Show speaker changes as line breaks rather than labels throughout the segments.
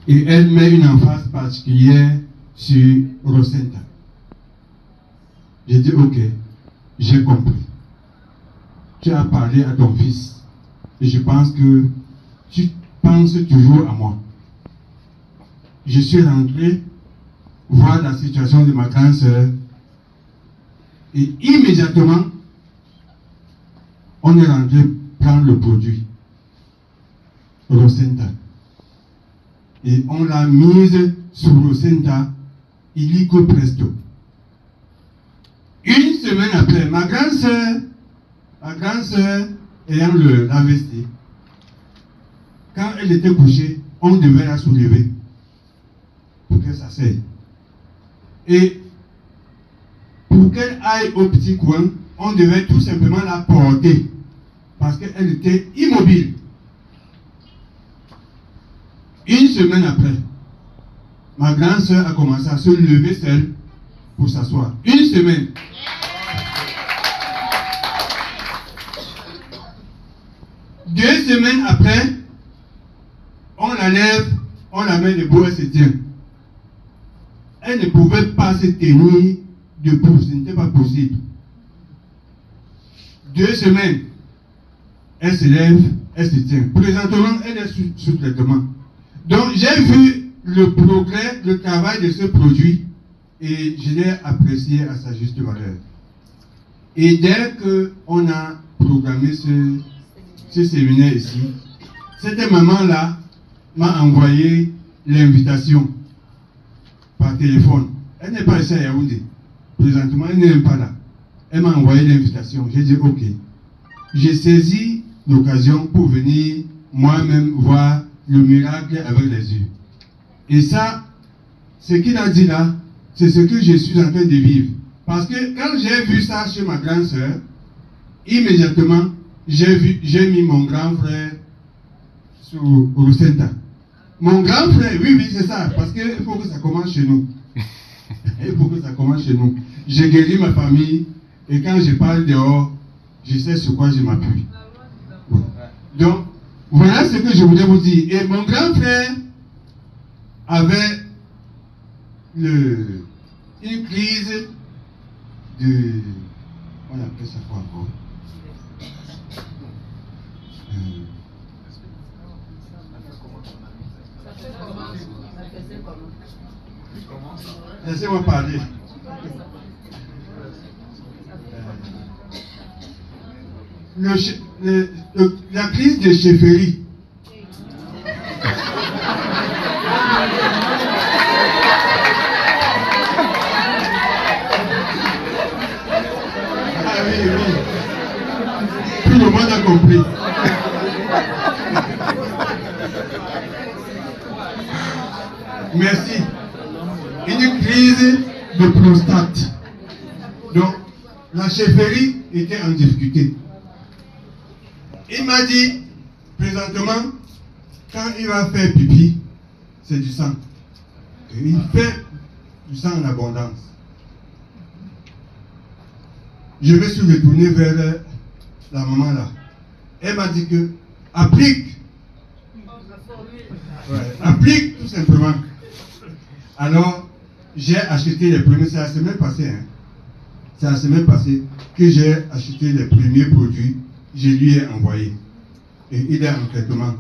Et elle met une emphase particulière sur Rosenta. J'ai dit, ok, j'ai compris. Tu as parlé à ton fils. Et je pense que tu penses toujours à moi. Je suis rentré voir la situation de ma grande sœur. Et immédiatement, on est rentré prendre le produit. Rosenta. Et on l'a mise sur Rosenta illico presto. Une semaine après, ma grande sœur ayant l'AVC, quand elle était couchée, on devait la soulever pour qu'elle s'asseye. Et pour qu'elle aille au petit coin, on devait tout simplement la porter parce qu'elle était immobile. Une semaine après, ma grande sœur a commencé à se lever seule pour s'asseoir. Une semaine. Deux semaines après, on la lève, on la met debout, elle se tient. Elle ne pouvait pas se tenir debout, ce n'était pas possible. 2 semaines, elle se lève, elle se tient. Présentement, elle est sous traitement. Donc, j'ai vu le progrès, le travail de ce produit et je l'ai apprécié à sa juste valeur. Et dès qu'on a programmé ce séminaire ici, cette maman-là m'a envoyé l'invitation par téléphone. Elle n'est pas ici à Yaoundé. Présentement, elle n'est même pas là. Elle m'a envoyé l'invitation. J'ai dit ok. J'ai saisi l'occasion pour venir moi-même voir le miracle avec les yeux. Et ça, ce qu'il a dit là, c'est ce que je suis en train de vivre. Parce que quand j'ai vu ça chez ma grande sœur, immédiatement, j'ai mis mon grand frère sur Rosenta. Mon grand frère, oui, c'est ça, parce qu'il faut que ça commence chez nous. Il faut que ça commence chez nous. J'ai guéri ma famille, et quand je parle dehors, je sais sur quoi je m'appuie. Ouais. Donc, voilà ce que je voulais vous dire. Et mon grand frère avait une crise de... On appelle ça quoi encore? Laissez-moi parler. La crise de chefferie. Ah oui. Tout le monde a compris. Merci. Une crise de prostate. Donc, la chefferie était en difficulté. Il m'a dit, présentement, quand il va faire pipi, c'est du sang. Et il fait du sang en abondance. Je me suis retourné vers la maman là. Elle m'a dit que, applique. Ouais, applique tout simplement. Alors, j'ai acheté les premiers, c'est la semaine passée, hein. C'est la semaine passée que j'ai acheté les premiers produits, je lui ai envoyé. Et il est en traitement.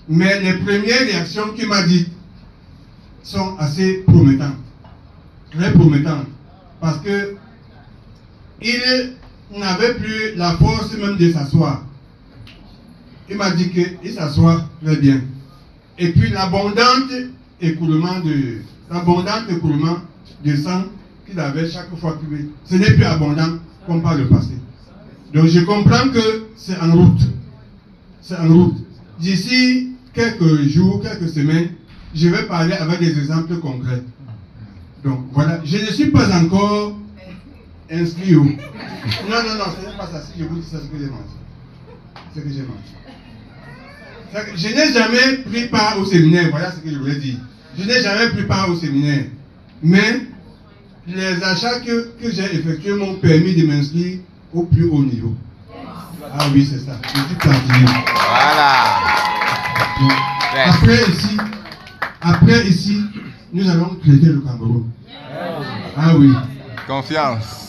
Mais les premières réactions qu'il m'a dites sont assez promettantes. Très promettantes. Parce que il n'avait plus la force même de s'asseoir. Il m'a dit qu'il s'assoit très bien. Et puis l'abondant écoulement de sang qu'il avait chaque fois qu'il... Ce n'est plus abondant comme par le passé. Donc je comprends que c'est en route. C'est en route. D'ici quelques jours, quelques semaines, je vais parler avec des exemples concrets. Donc voilà, je ne suis pas encore inscrit où. Non, ce n'est pas ça. Si je vous dis ça, c'est que j'ai menti. C'est que j'ai menti. Je n'ai jamais pris part au séminaire, voilà ce que je voulais dire. Je n'ai jamais pris part au séminaire. Mais les achats que j'ai effectués m'ont permis de m'inscrire au plus haut niveau. Ah oui, c'est ça. Je suis plantinier.
Voilà.
Après ici, Après, ici, nous allons traiter le Cameroun. Ah oui.
Confiance.